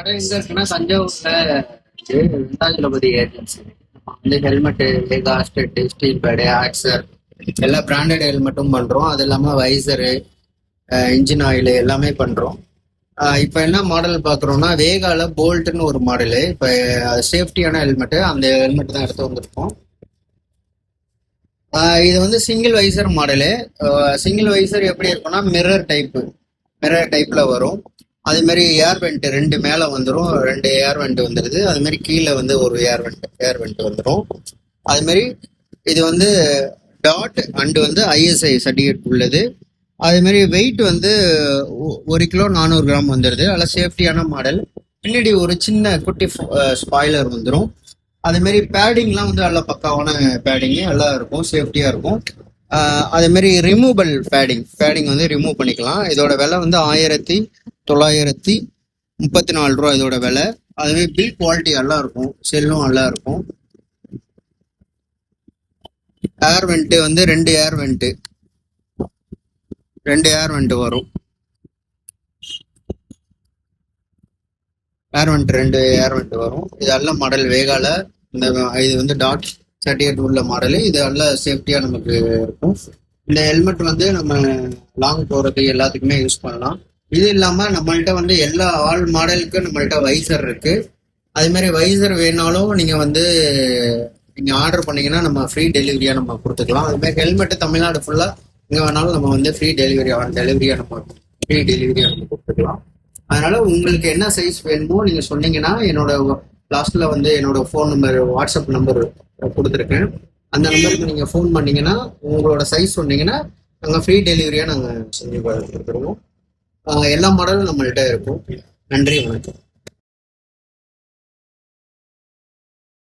கடை எங்க இருக்குன்னா தஞ்சாவூர்ல இருக்கு. வெங்கடாஜலபதி ஏஜென்சி. நம்ம வந்து ஹெல்மெட்டு, வேகா, ஸ்டெட், ஸ்டீல் பேடு, ஆக்சர் எல்லா பிராண்டட் ஹெல்மெட்டும் பண்றோம். அது இல்லாம வைசரு, இன்ஜின் ஆயில் எல்லாமே பண்றோம். இப்போ என்ன மாடல் பார்க்குறோம்னா வேகால போல்ட்னு ஒரு மாடலு. இப்போ அது சேஃப்டியான ஹெல்மெட்டு, அந்த ஹெல்மெட் தான் எடுத்து வந்திருக்கோம். இது வந்து single visor model. Single visor எப்படி இருக்கும்னா மிரர் டைப்ல வரும். அதே மாதிரி ஏர் வெண்ட் ரெண்டு மேலே வந்துடும், ரெண்டு ஏர் வெண்ட் வந்துடுது. அது மாதிரி கீழே வந்து ஒரு ஏர் வெண்ட் வந்துடும். அது மாதிரி இது வந்து டாட் அண்டு வந்து ஐஎஸ்ஐ சர்டிஃபிகேட் உள்ளது. அதே மாதிரி வெயிட் வந்து 1 கிலோ 400 கிராம் வந்துடுது. அதில் சேஃப்டியான மாடல். பின்னாடி ஒரு சின்ன குட்டி ஸ்பாய்லர் வந்துடும். அதே மாதிரி பேடிங்லாம் வந்து நல்லா பக்காவான பேடிங்கு எல்லாம் இருக்கும், சேஃப்டியாக இருக்கும். அதே மாதிரி ரிமூவபிள் பேடிங் வந்து ரிமூவ் பண்ணிக்கலாம். இதோட விலை வந்து 1934 ரூபா இதோட விலை. அதுவே பில் குவாலிட்டி நல்லா இருக்கும், செல்லும் நல்லா இருக்கும். ஏர் வெண்ட்டு வந்து ரெண்டு ஏர் வெண்ட் வரும். ரெண்டு ஏர் வெண்ட் வரும். இது நல்ல மாடல் வேகால. இந்த இது வந்து டாட் 38 உள்ள மாடலு. இது நல்ல சேஃப்டியாக நமக்கு இருக்கும். இந்த ஹெல்மெட் வந்து நம்ம லாங் போகிறது எல்லாத்துக்குமே யூஸ் பண்ணலாம். இது இல்லாமல் நம்மள்ட்ட வந்து எல்லா ஆல் மாடலுக்கு நம்மள்ட்ட வைசர் இருக்கு. அதே மாதிரி வைசர் வேணாலும் நீங்கள் ஆர்டர் பண்ணீங்கன்னா நம்ம ஃப்ரீ டெலிவரியாக நம்ம கொடுத்துக்கலாம். அது மாதிரி ஹெல்மெட்டு தமிழ்நாடு ஃபுல்லாக எங்கே வேணாலும் நம்ம வந்து ஃப்ரீ டெலிவரியாக நம்ம கொடுத்துக்கலாம். அதனால உங்களுக்கு என்ன சைஸ் வேணுமோ நீங்கள் சொன்னீங்கன்னா என்னோட லாஸ்ட்ல வந்து என்னோட ஃபோன் நம்பர், வாட்ஸ்அப் நம்பர் கொடுத்துருக்கேன். அந்த நம்பருக்கு நீங்கள் ஃபோன் பண்ணீங்கன்னா உங்களோட சைஸ் சொன்னீங்கன்னா நாங்கள் ஃப்ரீ டெலிவரியாக நாங்கள் செஞ்சு கொடுத்துருவோம். எல்லா மாடலும் நம்மள்கிட்ட இருக்கும். நன்றி, வணக்கம்.